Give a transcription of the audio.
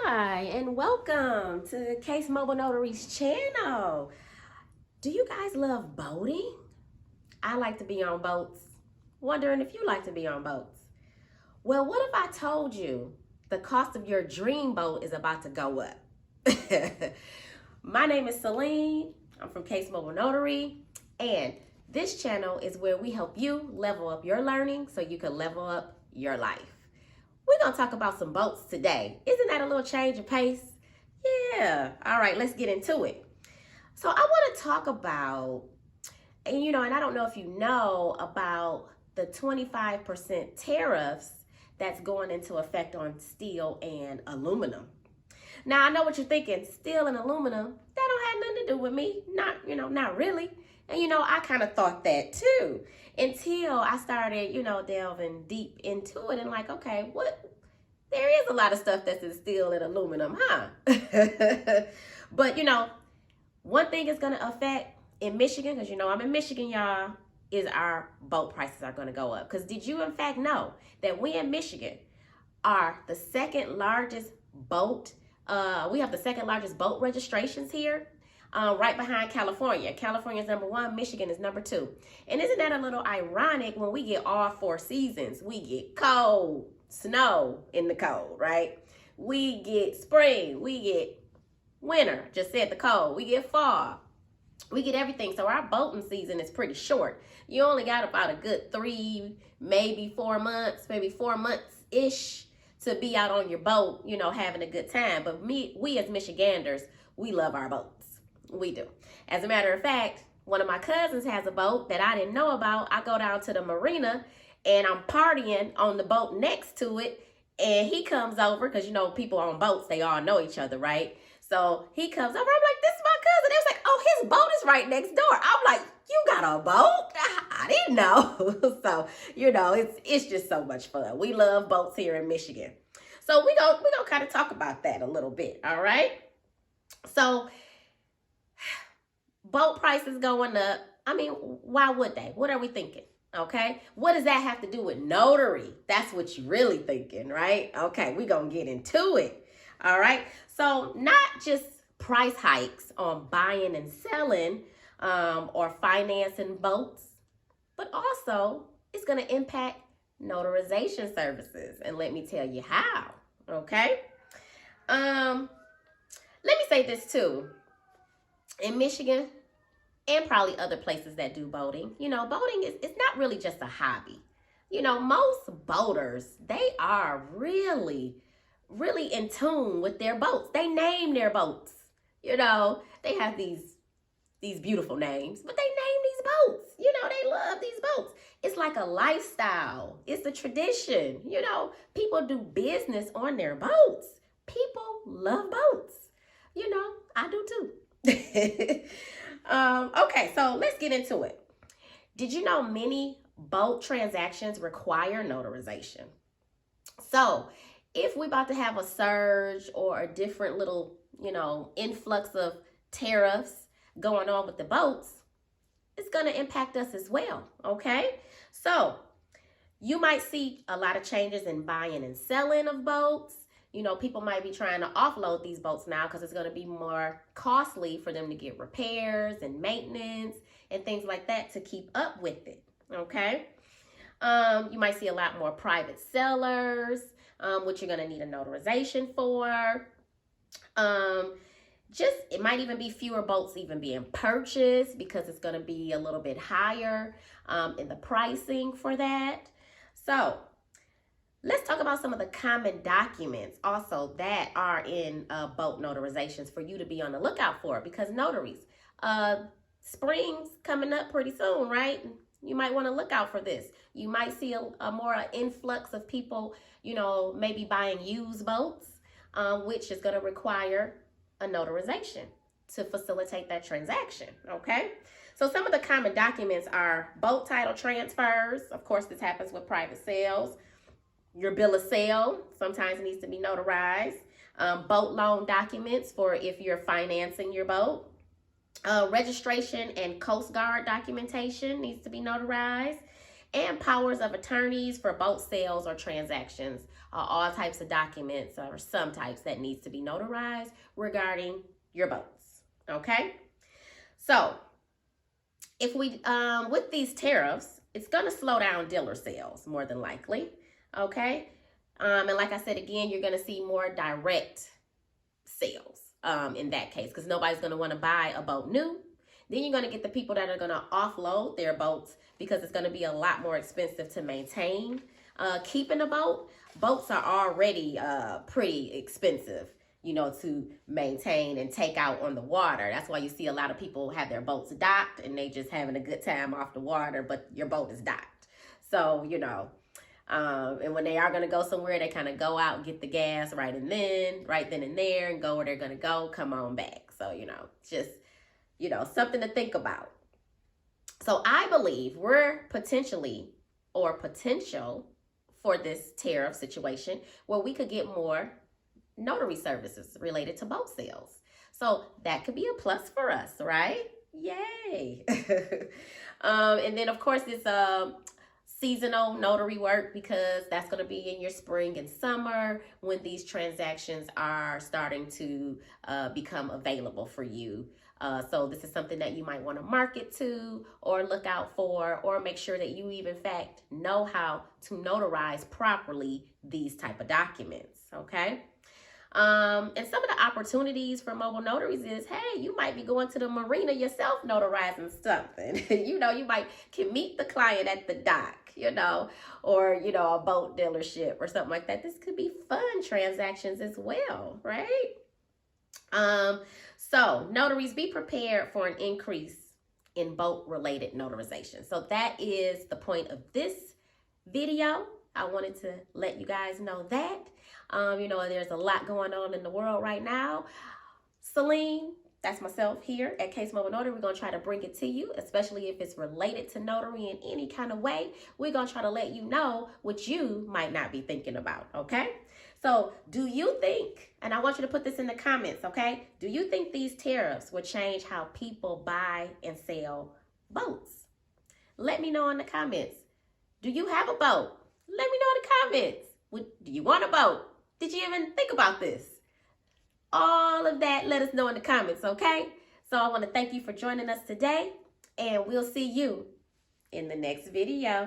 Hi, and welcome to Kace Mobile Notary's channel. Do you guys love boating? I like to be on boats. Wondering if you like to be on boats. Well, what if I told you the cost of your dream boat is about to go up? My name is Celine. I'm from Kace Mobile Notary, and this channel is where we help you level up your learning so you can level up your life. We're going to talk about some boats today. Isn't that a little change of pace? Yeah. All right, let's get into it. So I want to talk about, and I don't know if you know about the 25% tariffs that's going into effect on steel and aluminum. Now, I know what you're thinking. Steel and aluminum, that don't have nothing to do with me. Not really. And, I kind of thought that too until I started, delving deep into it and like, okay, there is a lot of stuff that's in steel and aluminum, huh? But, one thing is going to affect in Michigan, because, I'm in Michigan, y'all, is our boat prices are going to go up. Because did you, in fact, know that we in Michigan are the second largest boat we have the second largest boat registrations here, right behind California. California is number 1, Michigan is number 2. And isn't that a little ironic when we get all 4 seasons? We get cold, snow in the cold, right? We get spring, we get winter, just said the cold, we get fall, we get everything. So our boating season is pretty short. You only got about a good 3, maybe 4 months, maybe 4 months-ish to be out on your boat, having a good time. But we as Michiganders, we love our boats. We do. As a matter of fact, one of my cousins has a boat that I didn't know about. I go down to the marina and I'm partying on the boat next to it. And he comes over, because, people on boats, they all know each other, right? So he comes over. I'm like, this is my cousin. They was like, oh, his boat is right next door. I'm like, you got a boat? I didn't know. So, it's just so much fun. We love boats here in Michigan. So we gonna kind of talk about that a little bit, all right? So boat prices going up. I mean, why would they? What are we thinking? Okay, what does that have to do with notary? That's what you're really thinking, right? Okay, we're gonna get into it. All right, so not just price hikes on buying and selling or financing boats, but also it's gonna impact notarization services. And let me tell you how, okay? Let me say this too. In Michigan, and probably other places that do boating, boating it's not really just a hobby. Most boaters, they are really, really in tune with their boats. They name their boats. They have these beautiful names, but they name these boats. They love these boats. It's like a lifestyle. It's a tradition. People do business on their boats. People love boats. I do too. Okay, so let's get into it. Did you know many boat transactions require notarization? So if we're about to have a surge or a different little, influx of tariffs going on with the boats, it's going to impact us as well, okay? So you might see a lot of changes in buying and selling of boats. People might be trying to offload these boats now because it's going to be more costly for them to get repairs and maintenance and things like that to keep up with it, okay? You might see a lot more private sellers, which you're going to need a notarization for. It might even be fewer boats even being purchased because it's going to be a little bit higher in the pricing for that. So let's talk about some of the common documents also that are in boat notarizations for you to be on the lookout for, because notaries, spring's coming up pretty soon, right? You might want to look out for this. You might see a more influx of people, maybe buying used boats, which is going to require a notarization to facilitate that transaction, okay? So some of the common documents are boat title transfers. Of course, this happens with private sales. Your bill of sale sometimes needs to be notarized. Boat loan documents for if you're financing your boat. Registration and Coast Guard documentation needs to be notarized. And powers of attorneys for boat sales or transactions are all types of documents or some types that needs to be notarized regarding your boats. Okay? So, if we, with these tariffs, it's going to slow down dealer sales more than likely. Okay? And like I said, again, you're going to see more direct sales in that case, because nobody's going to want to buy a boat new. Then you're going to get the people that are going to offload their boats because it's going to be a lot more expensive to maintain. Keeping a boat, boats are already pretty expensive, you know, to maintain and take out on the water. That's why you see a lot of people have their boats docked and they just having a good time off the water, but your boat is docked. So, you know, and when they are going to go somewhere, they kind of go out and get the gas right then and there, and go where they're going to go, come on back. So, you know, just, you know, something to think about. So I believe we're potential for this tariff situation where we could get more notary services related to boat sales. So that could be a plus for us, right? Yay. And then of course it's seasonal notary work, because that's going to be in your spring and summer when these transactions are starting to become available for you. So this is something that you might want to market to or look out for, or make sure that you even in fact know how to notarize properly these type of documents. Okay. And some of the opportunities for mobile notaries is, hey, you might be going to the marina yourself notarizing something. You know, you can meet the client at the dock, you know, or, you know, a boat dealership or something like that. This could be fun transactions as well, right? So notaries, be prepared for an increase in boat related notarization. So that is the point of this video. I wanted to let you guys know that. You know, there's a lot going on in the world right now. Celine, that's myself here at Kace Mobile Notary. We're going to try to bring it to you, especially if it's related to notary in any kind of way. We're going to try to let you know what you might not be thinking about, okay? So do you think, and I want you to put this in the comments, okay? Do you think these tariffs would change how people buy and sell boats? Let me know in the comments. Do you have a boat? Let me know in the comments. Do you want a boat? Did you even think about this? All of that, let us know in the comments, okay? So I want to thank you for joining us today, and we'll see you in the next video.